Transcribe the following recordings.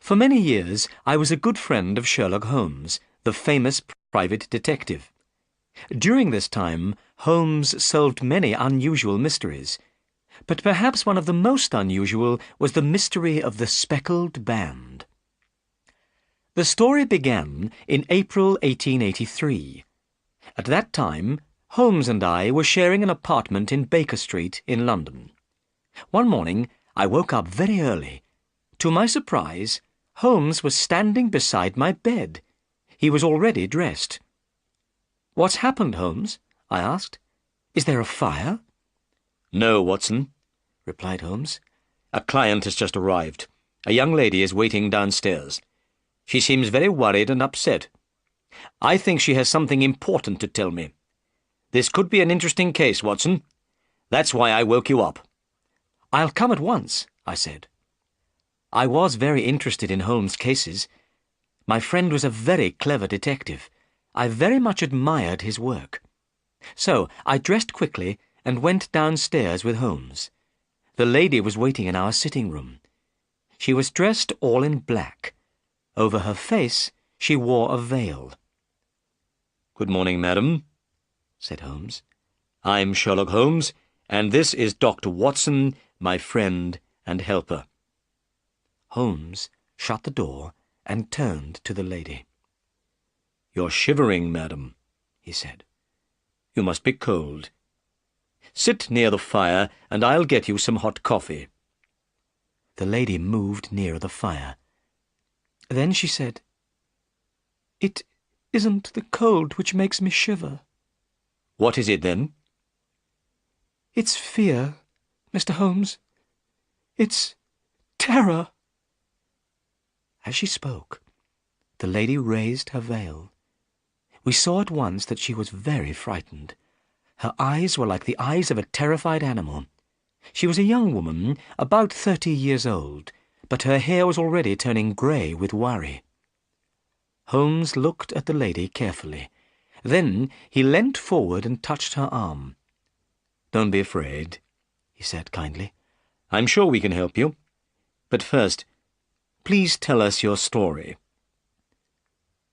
For many years I was a good friend of Sherlock Holmes, the famous private detective. During this time, Holmes solved many unusual mysteries, but perhaps one of the most unusual was the mystery of the Speckled Band. The story began in April 1883. At that time, Holmes and I were sharing an apartment in Baker Street in London. One morning, I woke up very early. To my surprise, Holmes was standing beside my bed. He was already dressed. "What's happened, Holmes?" I asked. "Is there a fire?" "No, Watson," replied Holmes. "A client has just arrived. A young lady is waiting downstairs. She seems very worried and upset. I think she has something important to tell me. This could be an interesting case, Watson. That's why I woke you up." "I'll come at once," I said. I was very interested in Holmes' cases. My friend was a very clever detective. I very much admired his work. So I dressed quickly and went downstairs with Holmes. The lady was waiting in our sitting room. She was dressed all in black. Over her face she wore a veil. "Good morning, madam," said Holmes. "I'm Sherlock Holmes, and this is Dr. Watson, my friend and helper." Holmes shut the door and turned to the lady. "You're shivering, madam," he said. "You must be cold. Sit near the fire, and I'll get you some hot coffee." The lady moved nearer the fire. Then she said, "It isn't the cold which makes me shiver." "What is it, then?" "It's fear, Mr. Holmes. It's terror." As she spoke, the lady raised her veil. We saw at once that she was very frightened. Her eyes were like the eyes of a terrified animal. She was a young woman, about 30 years old, but her hair was already turning grey with worry. Holmes looked at the lady carefully. Then he leant forward and touched her arm. "Don't be afraid," he said kindly. "I'm sure we can help you. But first, please tell us your story."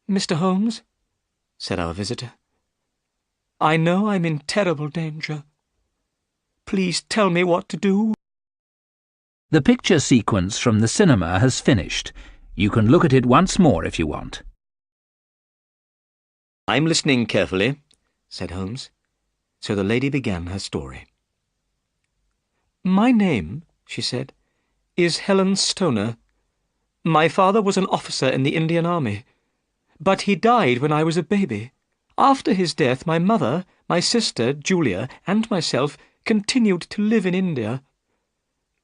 "Mr. Holmes," said our visitor, "I know I'm in terrible danger. Please tell me what to do." The picture sequence from the cinema has finished. You can look at it once more if you want. "I'm listening carefully," said Holmes. So the lady began her story. "My name," she said, "is Helen Stoner. My father was an officer in the Indian Army, but he died when I was a baby. After his death, my mother, my sister, Julia, and myself continued to live in India.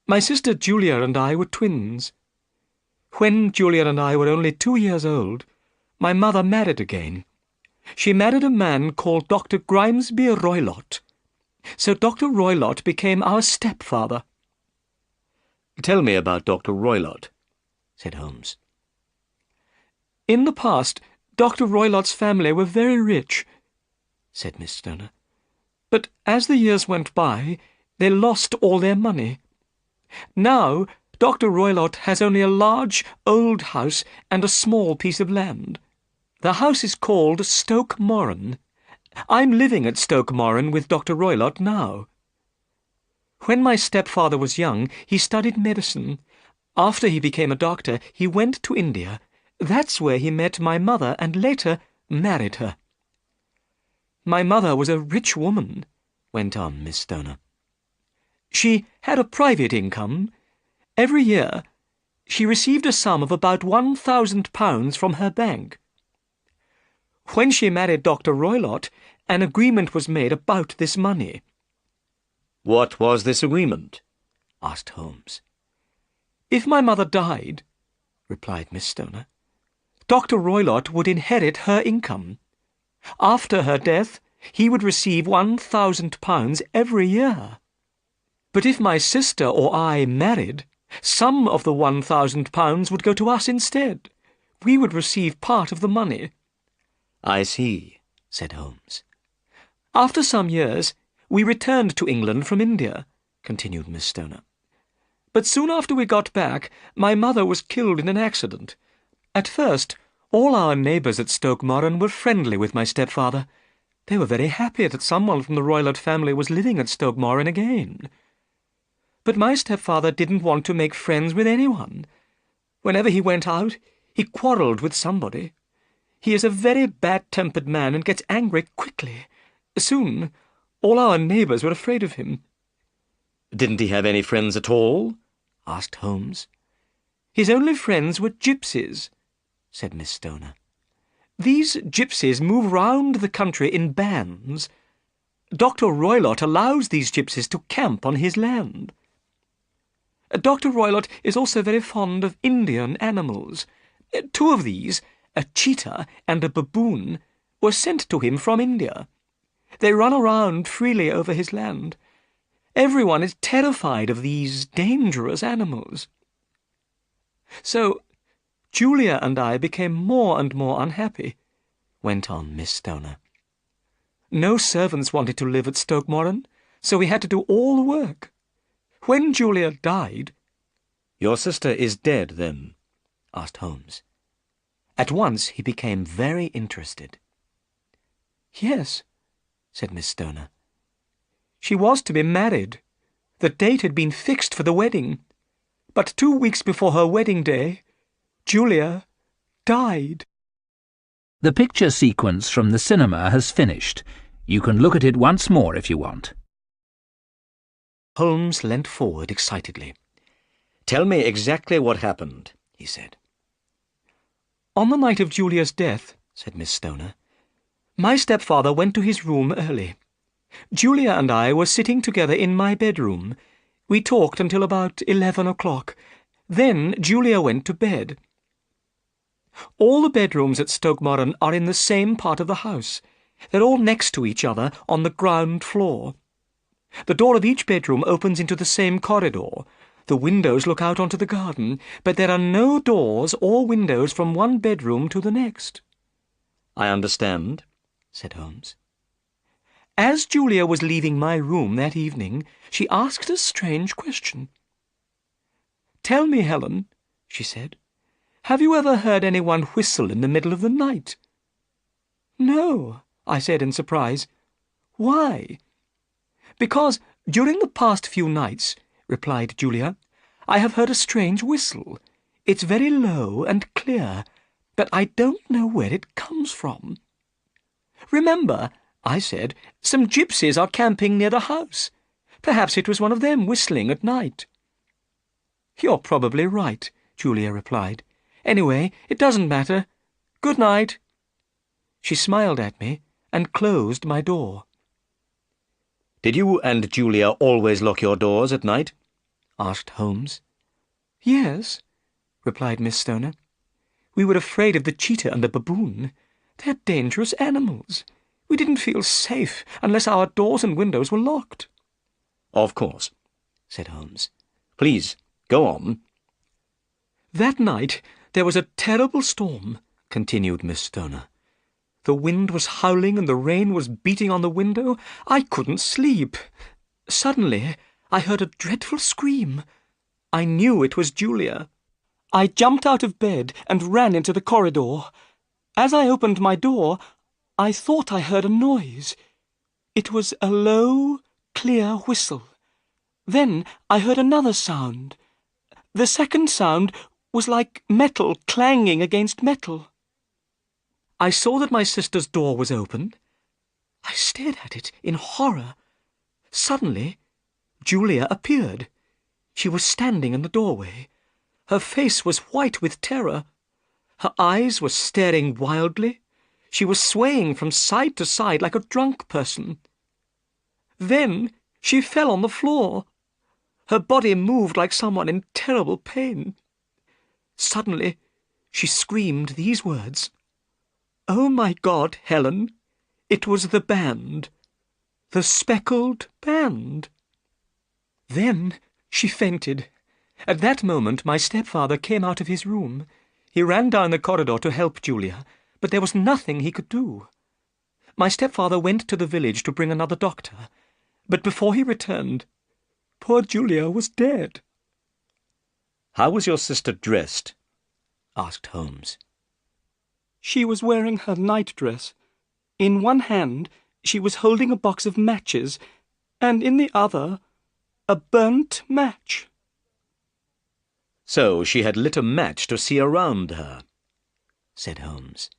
My sister Julia and I were twins. When Julia and I were only 2 years old, my mother married again. She married a man called Dr. Grimesby Roylott. So Dr. Roylott became our stepfather." "Tell me about Dr. Roylott," said Holmes. "In the past, Dr. Roylott's family were very rich," said Miss Stoner. "But as the years went by, they lost all their money. Now, Dr. Roylott has only a large, old house and a small piece of land. The house is called Stoke Moran. I'm living at Stoke Moran with Dr. Roylott now. When my stepfather was young, he studied medicine. After he became a doctor, he went to India. That's where he met my mother and later married her. My mother was a rich woman," went on Miss Stoner. "She had a private income. Every year she received a sum of about £1,000 from her bank. When she married Dr. Roylott, an agreement was made about this money." "What was this agreement?" asked Holmes. "If my mother died," replied Miss Stoner, "Dr. Roylott would inherit her income. After her death, he would receive £1,000 every year. But if my sister or I married, some of the £1,000 would go to us instead. We would receive part of the money." "I see," said Holmes. "After some years, we returned to England from India," continued Miss Stoner. But soon after we got back, my mother was killed in an accident. At first, all our neighbours at Stoke Moran were friendly with my stepfather. They were very happy that someone from the Roylott family was living at Stoke Moran again. But my stepfather didn't want to make friends with anyone. Whenever he went out, he quarrelled with somebody. He is a very bad-tempered man and gets angry quickly. Soon, all our neighbours were afraid of him. Didn't he have any friends at all? Asked Holmes. His only friends were gypsies, said Miss Stoner. These gypsies move round the country in bands. Dr. Roylott allows these gypsies to camp on his land. Dr. Roylott is also very fond of Indian animals. 2 of these, a cheetah and a baboon, were sent to him from India. They run around freely over his land. Everyone is terrified of these dangerous animals. So Julia and I became more and more unhappy, went on Miss Stoner. No servants wanted to live at Stoke Moran, so we had to do all the work. When Julia died— Your sister is dead, then? Asked Holmes. At once he became very interested. Yes, said Miss Stoner. She was to be married. The date had been fixed for the wedding. But 2 weeks before her wedding day, Julia died. The picture sequence from the cinema has finished. You can look at it once more if you want. Holmes leant forward excitedly. Tell me exactly what happened, he said. On the night of Julia's death, said Miss Stoner, my stepfather went to his room early. Julia and I were sitting together in my bedroom. We talked until about 11 o'clock. Then Julia went to bed. All the bedrooms at Stoke Moran are in the same part of the house. They're all next to each other on the ground floor. The door of each bedroom opens into the same corridor. The windows look out onto the garden, but there are no doors or windows from one bedroom to the next. I understand, said Holmes. As Julia was leaving my room that evening, she asked a strange question. Tell me, Helen, she said, have you ever heard anyone whistle in the middle of the night? No, I said in surprise. Why? Because during the past few nights, replied Julia, I have heard a strange whistle. It's very low and clear, but I don't know where it comes from. Remember, I said, some gypsies are camping near the house. Perhaps it was one of them whistling at night. You're probably right, Julia replied. Anyway, it doesn't matter. Good night. She smiled at me and closed my door. Did you and Julia always lock your doors at night? Asked Holmes. Yes, replied Miss Stoner. We were afraid of the cheetah and the baboon. They're dangerous animals. We didn't feel safe unless our doors and windows were locked. Of course, said Holmes. Please, go on. That night there was a terrible storm, continued Miss Stoner. The wind was howling and the rain was beating on the window. I couldn't sleep. Suddenly, I heard a dreadful scream. I knew it was Julia. I jumped out of bed and ran into the corridor. As I opened my door, I thought I heard a noise. It was a low, clear whistle. Then I heard another sound. The second sound was like metal clanging against metal. I saw that my sister's door was open. I stared at it in horror. Suddenly, Julia appeared. She was standing in the doorway. Her face was white with terror. Her eyes were staring wildly. She was swaying from side to side like a drunk person. Then she fell on the floor. Her body moved like someone in terrible pain. Suddenly, she screamed these words. Oh, my God, Helen, it was the band. The Speckled band. Then she fainted. At that moment, my stepfather came out of his room. He ran down the corridor to help Julia, but there was nothing he could do. My stepfather went to the village to bring another doctor, but before he returned, poor Julia was dead. How was your sister dressed? Asked Holmes. She was wearing her nightdress. In one hand, she was holding a box of matches, and in the other, a burnt match. So she had lit a match to see around her, said Holmes.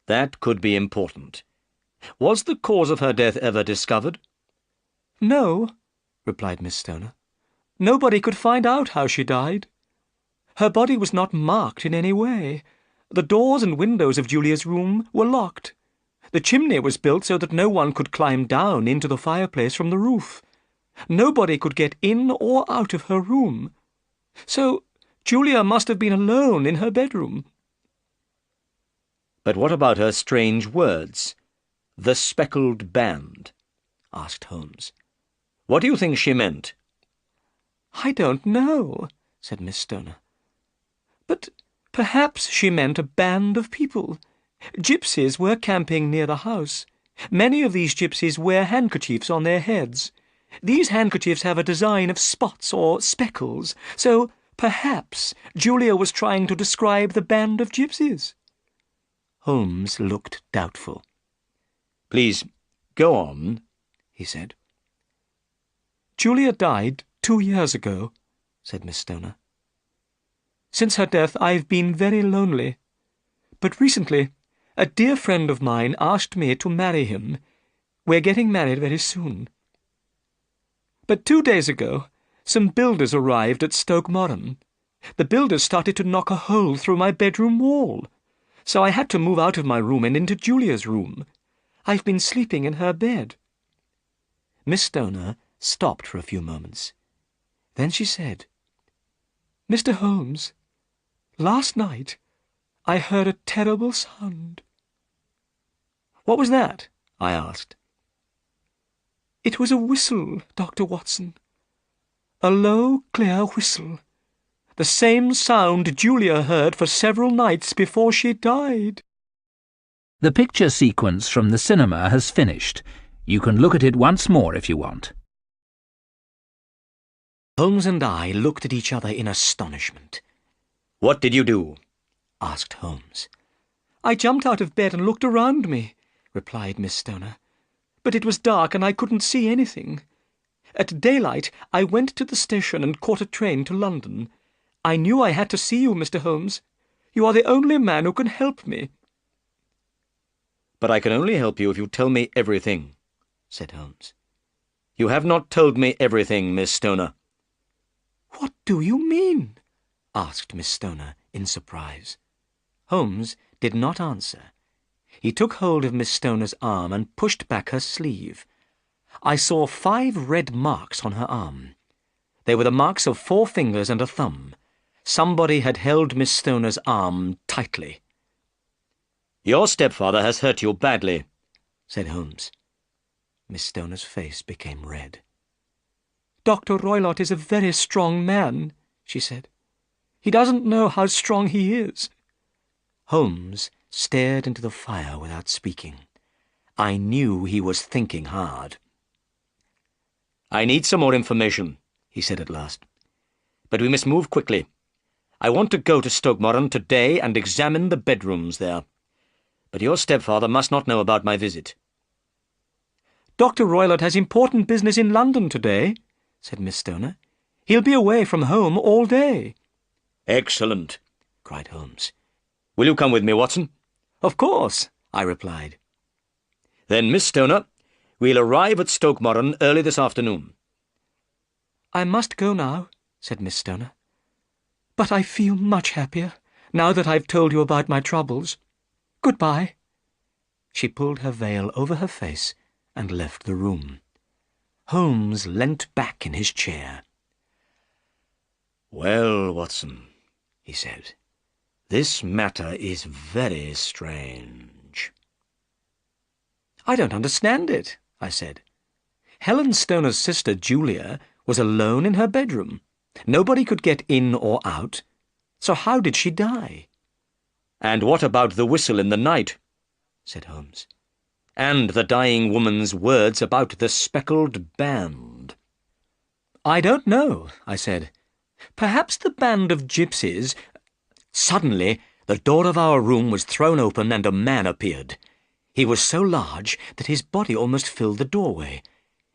That could be important. Was the cause of her death ever discovered? No, replied Miss Stoner. Nobody could find out how she died. Her body was not marked in any way. The doors and windows of Julia's room were locked. The chimney was built so that no one could climb down into the fireplace from the roof. Nobody could get in or out of her room. So Julia must have been alone in her bedroom. But what about her strange words? The speckled band, asked Holmes. What do you think she meant? I don't know, said Miss Stoner. But perhaps she meant a band of people. Gypsies were camping near the house. Many of these gypsies wear handkerchiefs on their heads. These handkerchiefs have a design of spots or speckles, so perhaps Julia was trying to describe the band of gypsies. Holmes looked doubtful. Please, go on, he said. Julia died 2 years ago, said Miss Stoner. Since her death, I've been very lonely. But recently, a dear friend of mine asked me to marry him. We're getting married very soon. But 2 days ago, some builders arrived at Stoke Moran. The builders started to knock a hole through my bedroom wall. So I had to move out of my room and into Julia's room. I've been sleeping in her bed. Miss Stoner stopped for a few moments. Then she said, Mr. Holmes, last night I heard a terrible sound. What was that? I asked. It was a whistle, Dr. Watson. A low, clear whistle. The same sound Julia heard for several nights before she died. The picture sequence from the cinema has finished. You can look at it once more if you want. Holmes and I looked at each other in astonishment. What did you do? Asked Holmes. I jumped out of bed and looked around me, replied Miss Stoner. But it was dark and I couldn't see anything. At daylight, I went to the station and caught a train to London. I knew I had to see you, Mr. Holmes. You are the only man who can help me. But I can only help you if you tell me everything, said Holmes. You have not told me everything, Miss Stoner. What do you mean? Asked Miss Stoner in surprise. Holmes did not answer. He took hold of Miss Stoner's arm and pushed back her sleeve. I saw 5 red marks on her arm. They were the marks of 4 fingers and a thumb. Somebody had held Miss Stoner's arm tightly. Your stepfather has hurt you badly, said Holmes. Miss Stoner's face became red. Dr. Roylott is a very strong man, she said. He doesn't know how strong he is. Holmes stared into the fire without speaking. I knew he was thinking hard. I need some more information, he said at last. But we must move quickly. I want to go to Stoke Moran today and examine the bedrooms there. But your stepfather must not know about my visit. Dr. Roylott has important business in London today, said Miss Stoner. He'll be away from home all day. Excellent, cried Holmes. Will you come with me, Watson? Of course, I replied. Then, Miss Stoner, we'll arrive at Stoke Moran early this afternoon. I must go now, said Miss Stoner. But I feel much happier, now that I've told you about my troubles. Goodbye. She pulled her veil over her face and left the room. Holmes leant back in his chair. Well, Watson, he said, this matter is very strange. I don't understand it, I said. Helen Stoner's sister, Julia, was alone in her bedroom. Nobody could get in or out. So how did she die? And what about the whistle in the night? Said Holmes. And the dying woman's words about the speckled band? I don't know, I said. Perhaps the band of gypsies— Suddenly, the door of our room was thrown open and a man appeared. He was so large that his body almost filled the doorway.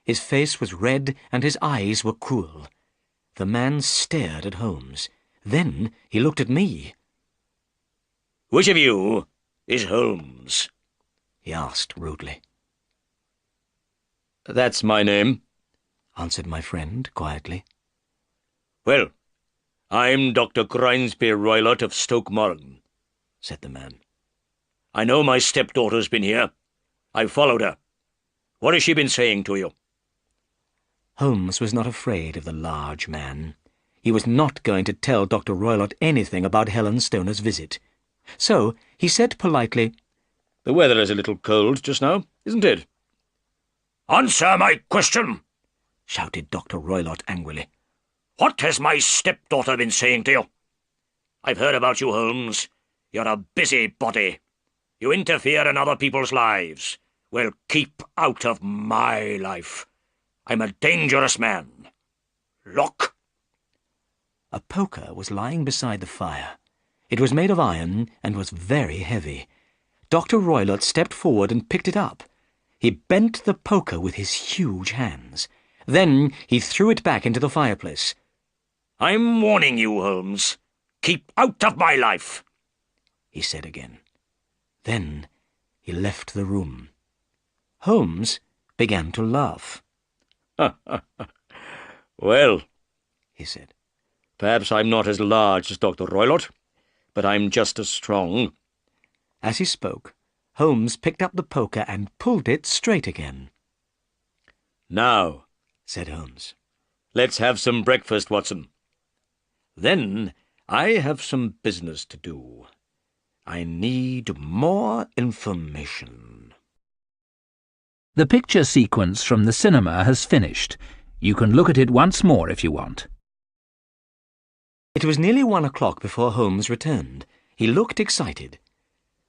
His face was red and his eyes were cruel. The man stared at Holmes. Then he looked at me. "Which of you is Holmes?" he asked rudely. "That's my name," answered my friend quietly. "Well, I'm Dr. Grimesby Roylott of Stoke Moran," said the man. "I know my stepdaughter's been here. I've followed her. What has she been saying to you?" Holmes was not afraid of the large man. He was not going to tell Dr. Roylott anything about Helen Stoner's visit. So he said politely, "The weather is a little cold just now, isn't it?" "Answer my question!" shouted Dr. Roylott angrily. "What has my stepdaughter been saying to you? I've heard about you, Holmes. You're a busybody. You interfere in other people's lives. Well, keep out of my life. I'm a dangerous man. Look!" A poker was lying beside the fire. It was made of iron and was very heavy. Dr. Roylott stepped forward and picked it up. He bent the poker with his huge hands. Then he threw it back into the fireplace. "I'm warning you, Holmes. Keep out of my life," he said again. Then he left the room. Holmes began to laugh. "Well," he said, "perhaps I'm not as large as Dr. Roylott, but I'm just as strong." As he spoke, Holmes picked up the poker and pulled it straight again. "Now," said Holmes, "let's have some breakfast, Watson. Then I have some business to do. I need more information." The picture sequence from the cinema has finished. You can look at it once more if you want. It was nearly 1 o'clock before Holmes returned. He looked excited.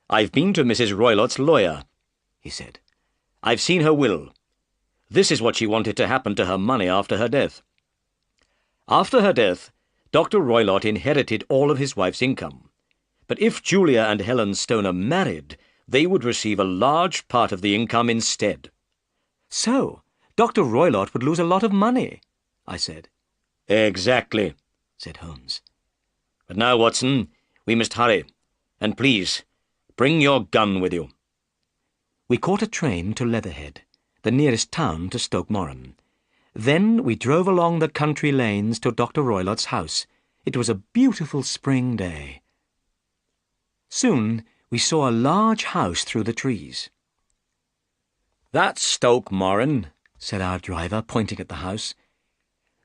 "I've been to Mrs. Roylott's lawyer," he said. "I've seen her will. This is what she wanted to happen to her money after her death. After her death, Dr. Roylott inherited all of his wife's income. But if Julia and Helen Stoner married, they would receive a large part of the income instead." "So, Dr. Roylott would lose a lot of money," I said. "Exactly," said Holmes. "But now, Watson, we must hurry. And please, bring your gun with you." We caught a train to Leatherhead, the nearest town to Stoke Moran. Then we drove along the country lanes to Dr. Roylott's house. It was a beautiful spring day. Soon we saw a large house through the trees. "That's Stoke Moran," said our driver, pointing at the house.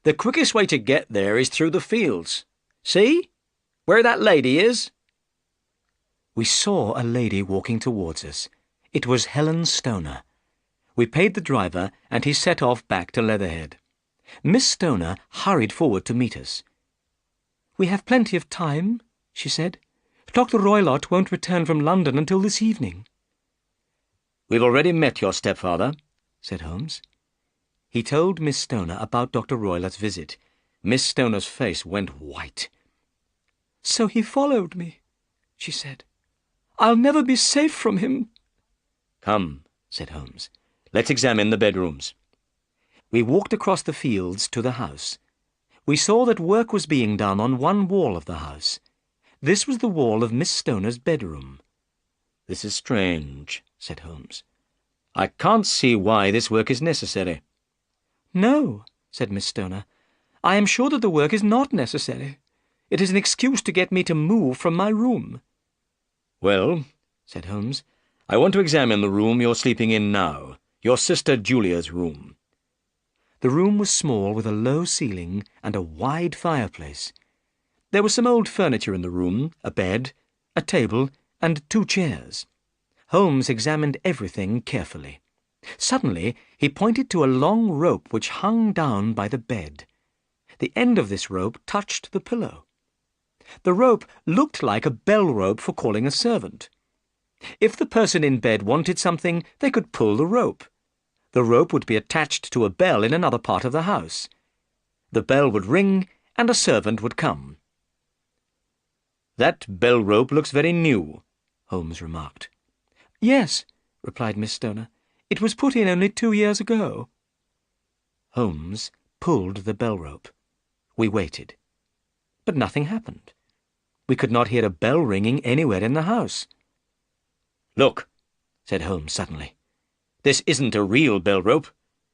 "The quickest way to get there is through the fields. See? Where that lady is?" We saw a lady walking towards us. It was Helen Stoner. We paid the driver, and he set off back to Leatherhead. Miss Stoner hurried forward to meet us. "We have plenty of time," she said. "Dr. Roylott won't return from London until this evening." "We've already met your stepfather," said Holmes. He told Miss Stoner about Dr. Roylott's visit. Miss Stoner's face went white. "So he followed me," she said. "I'll never be safe from him." "Come," said Holmes. "Let's examine the bedrooms." We walked across the fields to the house. We saw that work was being done on one wall of the house. This was the wall of Miss Stoner's bedroom. "This is strange," said Holmes. "I can't see why this work is necessary." "No," said Miss Stoner. "I am sure that the work is not necessary. It is an excuse to get me to move from my room." "Well," said Holmes, "I want to examine the room you're sleeping in now, your sister Julia's room." The room was small, with a low ceiling and a wide fireplace. There was some old furniture in the room, a bed, a table, and 2 chairs. Holmes examined everything carefully. Suddenly he pointed to a long rope which hung down by the bed. The end of this rope touched the pillow. The rope looked like a bell rope for calling a servant. If the person in bed wanted something, they could pull the rope. The rope would be attached to a bell in another part of the house. The bell would ring, and a servant would come. "That bell rope looks very new," Holmes remarked. "Yes," replied Miss Stoner. "It was put in only 2 years ago." Holmes pulled the bell rope. We waited. But nothing happened. We could not hear a bell ringing anywhere in the house. "Look," said Holmes suddenly. "This isn't a real bell rope.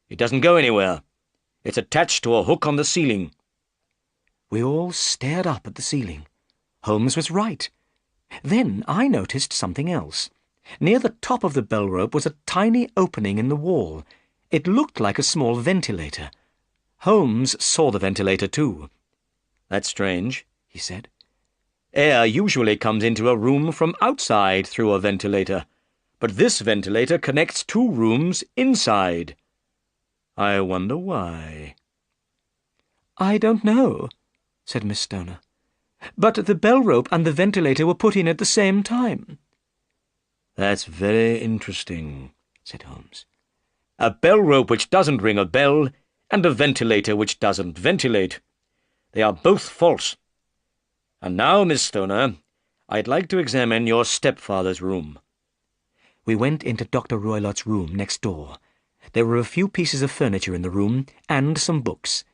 It doesn't go anywhere. It's attached to a hook on the ceiling." We all stared up at the ceiling. Holmes was right. Then I noticed something else. Near the top of the bell rope was a tiny opening in the wall. It looked like a small ventilator. Holmes saw the ventilator too. "That's strange," he said. "Air usually comes into a room from outside through a ventilator, but this ventilator connects 2 rooms inside. I wonder why." "I don't know," said Miss Stoner. "But the bell rope and the ventilator were put in at the same time." "That's very interesting," said Holmes. "A bell rope which doesn't ring a bell, and a ventilator which doesn't ventilate. They are both false. And now, Miss Stoner, I'd like to examine your stepfather's room." We went into Dr. Roylott's room next door. There were a few pieces of furniture in the room, and some books.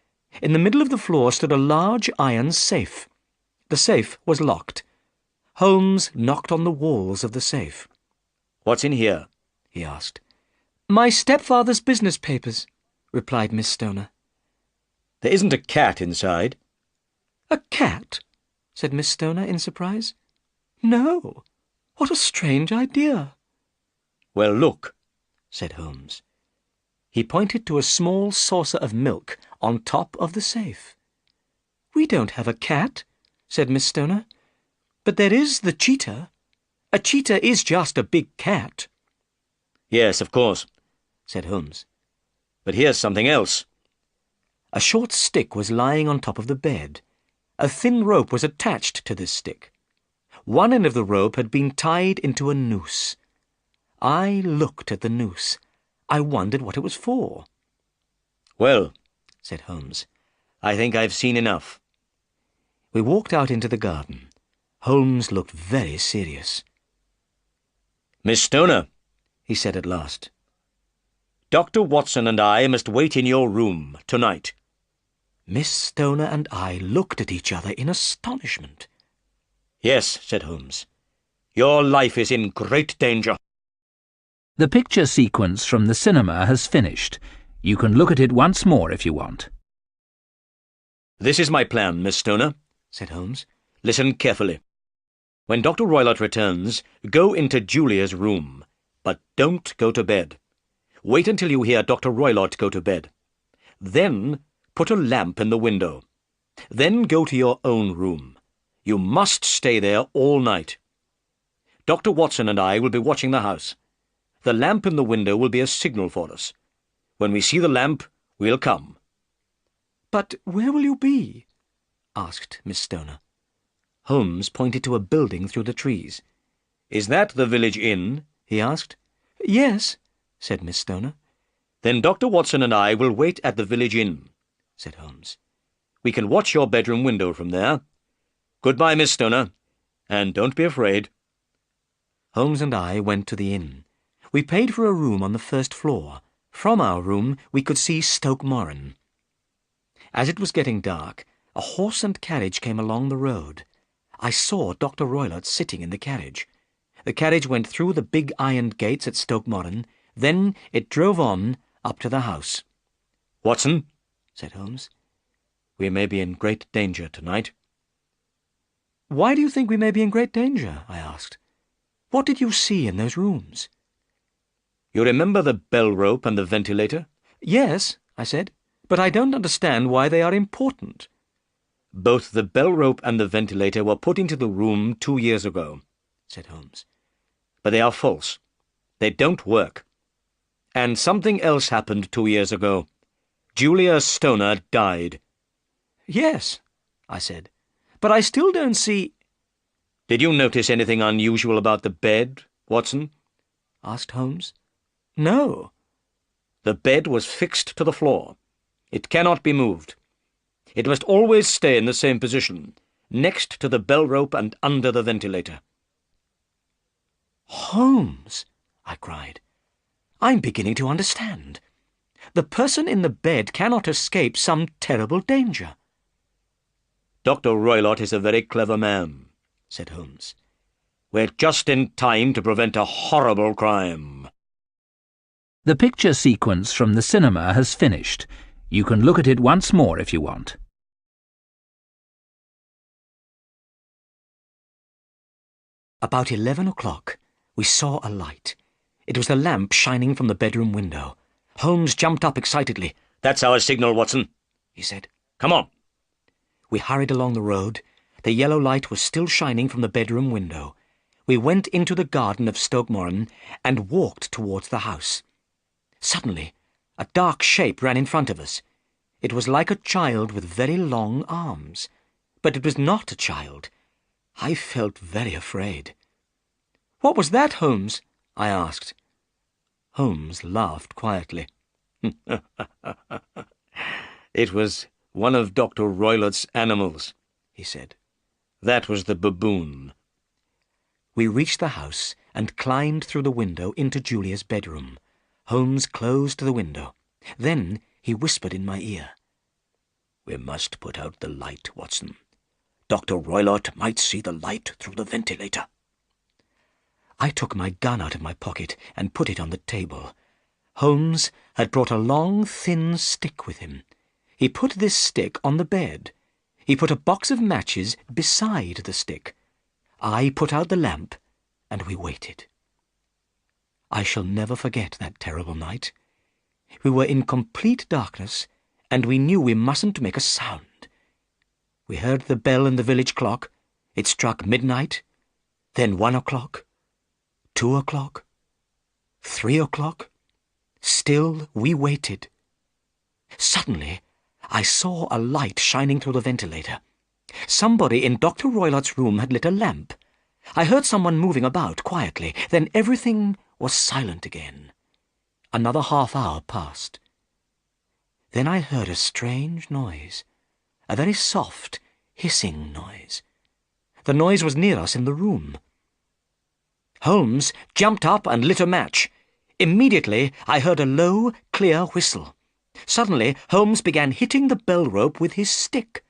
In the middle of the floor stood a large iron safe. The safe was locked. Holmes knocked on the walls of the safe. "What's in here?" he asked. "My stepfather's business papers," replied Miss Stoner. "There isn't a cat inside." "A cat?" said Miss Stoner in surprise. "No. What a strange idea." "Well, look," said Holmes. He pointed to a small saucer of milk on top of the safe. "We don't have a cat," said Miss Stoner. "But there is the cheetah. A cheetah is just a big cat." "Yes, of course," said Holmes. "But here's something else." A short stick was lying on top of the bed. A thin rope was attached to this stick. One end of the rope had been tied into a noose. I looked at the noose. I wondered what it was for. "Well," said Holmes, "I think I've seen enough." We walked out into the garden. Holmes looked very serious. "Miss Stoner," he said at last, "Dr. Watson and I must wait in your room tonight." Miss Stoner and I looked at each other in astonishment. "Yes," said Holmes. "Your life is in great danger." The picture sequence from the cinema has finished. You can look at it once more if you want. "This is my plan, Miss Stoner," said Holmes. "Listen carefully. When Dr. Roylott returns, go into Julia's room, but don't go to bed. Wait until you hear Dr. Roylott go to bed. Then put a lamp in the window. Then go to your own room. You must stay there all night. Dr. Watson and I will be watching the house. The lamp in the window will be a signal for us. When we see the lamp, we'll come." "But where will you be?" asked Miss Stoner. Holmes pointed to a building through the trees. "Is that the village inn?" he asked. "Yes," said Miss Stoner. "Then Dr. Watson and I will wait at the village inn," said Holmes. "We can watch your bedroom window from there. Goodbye, Miss Stoner, and don't be afraid." Holmes and I went to the inn. We paid for a room on the first floor. From our room we could see Stoke Moran. As it was getting dark, a horse and carriage came along the road. I saw Dr. Roylott sitting in the carriage. The carriage went through the big ironed gates at Stoke Moran. Then it drove on up to the house. "Watson," said Holmes, "we may be in great danger tonight." "Why do you think we may be in great danger?" I asked. "What did you see in those rooms?" "You remember the bell rope and the ventilator?" "Yes," I said, "but I don't understand why they are important." "Both the bell rope and the ventilator were put into the room 2 years ago," said Holmes. "But they are false. They don't work. And something else happened 2 years ago. Julia Stoner died." "Yes," I said, "but I still don't see—" "Did you notice anything unusual about the bed, Watson?" asked Holmes. "No." "The bed was fixed to the floor. It cannot be moved. It must always stay in the same position, next to the bell rope and under the ventilator. Holmes, I cried, I'm beginning to understand. The person in the bed cannot escape some terrible danger. Dr. Roylott is a very clever man, said Holmes. We're just in time to prevent a horrible crime. The picture sequence from the cinema has finished. You can look at it once more if you want. About 11 o'clock, we saw a light. It was the lamp shining from the bedroom window. Holmes jumped up excitedly. That's our signal, Watson, he said. Come on. We hurried along the road. The yellow light was still shining from the bedroom window. We went into the garden of Stoke Moran and walked towards the house. Suddenly, a dark shape ran in front of us. It was like a child with very long arms. But it was not a child. I felt very afraid. "What was that, Holmes?" I asked. Holmes laughed quietly. It was one of Dr. Roylott's animals, he said. That was the baboon. We reached the house and climbed through the window into Julia's bedroom. Holmes closed the window. Then he whispered in my ear. We must put out the light, Watson. Dr. Roylott might see the light through the ventilator. I took my gun out of my pocket and put it on the table. Holmes had brought a long, thin stick with him. He put this stick on the bed. He put a box of matches beside the stick. I put out the lamp, and we waited. I shall never forget that terrible night. We were in complete darkness, and we knew we mustn't make a sound. We heard the bell in the village clock. It struck midnight, then 1 o'clock, 2 o'clock, 3 o'clock. Still we waited. Suddenly, I saw a light shining through the ventilator. Somebody in Dr. Roylott's room had lit a lamp. I heard someone moving about quietly. Then everything was silent again. Another half-hour passed. Then I heard a strange noise, a very soft, hissing noise. The noise was near us in the room. Holmes jumped up and lit a match. Immediately, I heard a low, clear whistle. Suddenly, Holmes began hitting the bell rope with his stick.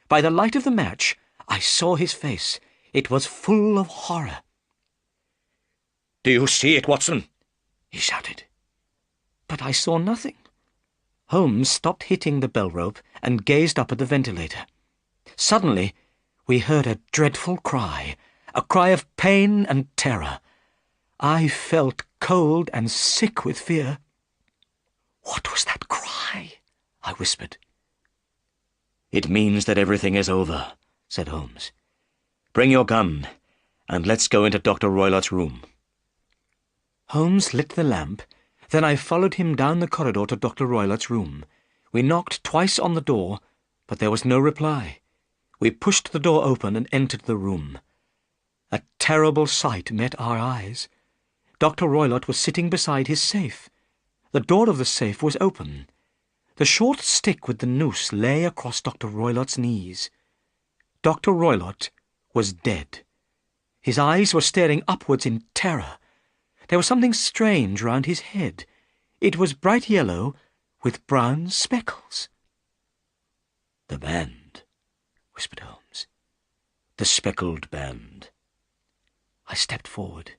By the light of the match, I saw his face. It was full of horror. "Do you see it, Watson?" he shouted. But I saw nothing. Holmes stopped hitting the bell rope and gazed up at the ventilator. Suddenly, we heard a dreadful cry, a cry of pain and terror. I felt cold and sick with fear. "What was that cry?" I whispered. "It means that everything is over," said Holmes. "Bring your gun, and let's go into Dr. Roylott's room." Holmes lit the lamp. Then I followed him down the corridor to Dr. Roylott's room. We knocked twice on the door, but there was no reply. We pushed the door open and entered the room. A terrible sight met our eyes. Dr. Roylott was sitting beside his safe. The door of the safe was open. The short stick with the noose lay across Dr. Roylott's knees. Dr. Roylott was dead. His eyes were staring upwards in terror. There was something strange round his head. It was bright yellow with brown speckles. "The band," whispered Holmes. "The speckled band." I stepped forward.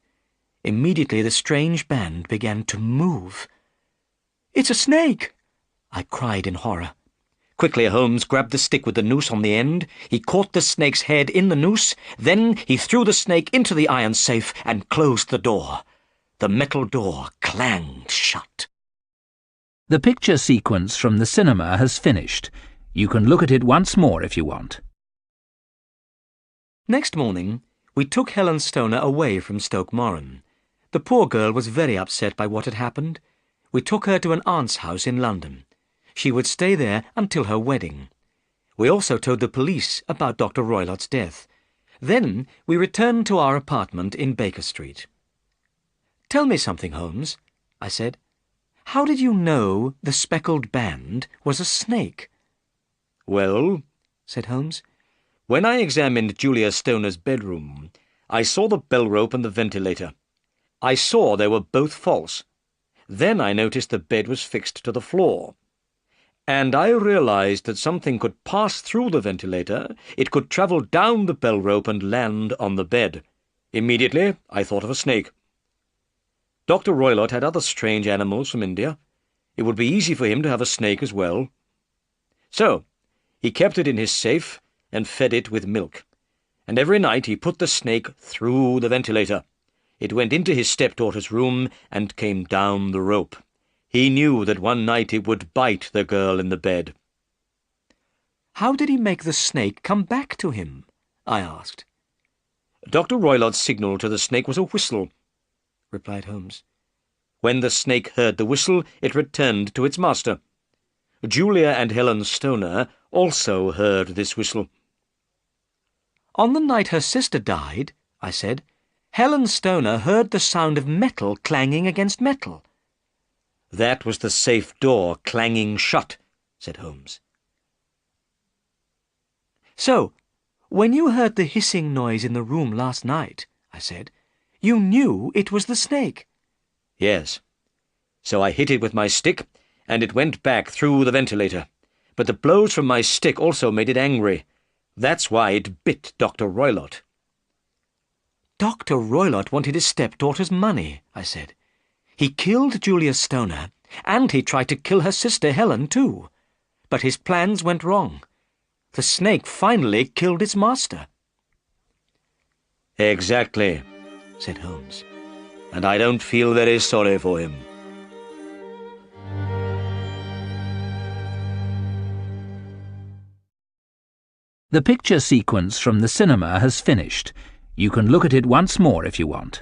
Immediately the strange band began to move. "It's a snake!" I cried in horror. Quickly Holmes grabbed the stick with the noose on the end. He caught the snake's head in the noose. Then he threw the snake into the iron safe and closed the door. The metal door clanged shut. The picture sequence from the cinema has finished. You can look at it once more if you want. Next morning, we took Helen Stoner away from Stoke Moran. The poor girl was very upset by what had happened. We took her to an aunt's house in London. She would stay there until her wedding. We also told the police about Dr. Roylott's death. Then we returned to our apartment in Baker Street. "Tell me something, Holmes," I said. "How did you know the speckled band was a snake?" "Well," said Holmes, "when I examined Julia Stoner's bedroom, I saw the bell rope and the ventilator. I saw they were both false. Then I noticed the bed was fixed to the floor. And I realized that something could pass through the ventilator, it could travel down the bell rope and land on the bed. Immediately, I thought of a snake. Dr. Roylott had other strange animals from India. It would be easy for him to have a snake as well. So, he kept it in his safe and fed it with milk. And every night he put the snake through the ventilator. It went into his stepdaughter's room and came down the rope. He knew that one night it would bite the girl in the bed." "How did he make the snake come back to him?" I asked. "Dr. Roylott's signal to the snake was a whistle," replied Holmes. "When the snake heard the whistle, it returned to its master. Julia and Helen Stoner also heard this whistle." "On the night her sister died," I said, "Helen Stoner heard the sound of metal clanging against metal." "That was the safe door clanging shut," said Holmes. "So, when you heard the hissing noise in the room last night," I said, "you knew it was the snake?" "Yes. So I hit it with my stick, and it went back through the ventilator. But the blows from my stick also made it angry. That's why it bit Dr. Roylott." "Dr. Roylott wanted his stepdaughter's money," I said. "He killed Julia Stoner, and he tried to kill her sister Helen too. But his plans went wrong. The snake finally killed its master." "Exactly," said Holmes. "And I don't feel very sorry for him." The picture sequence from the cinema has finished. You can look at it once more if you want.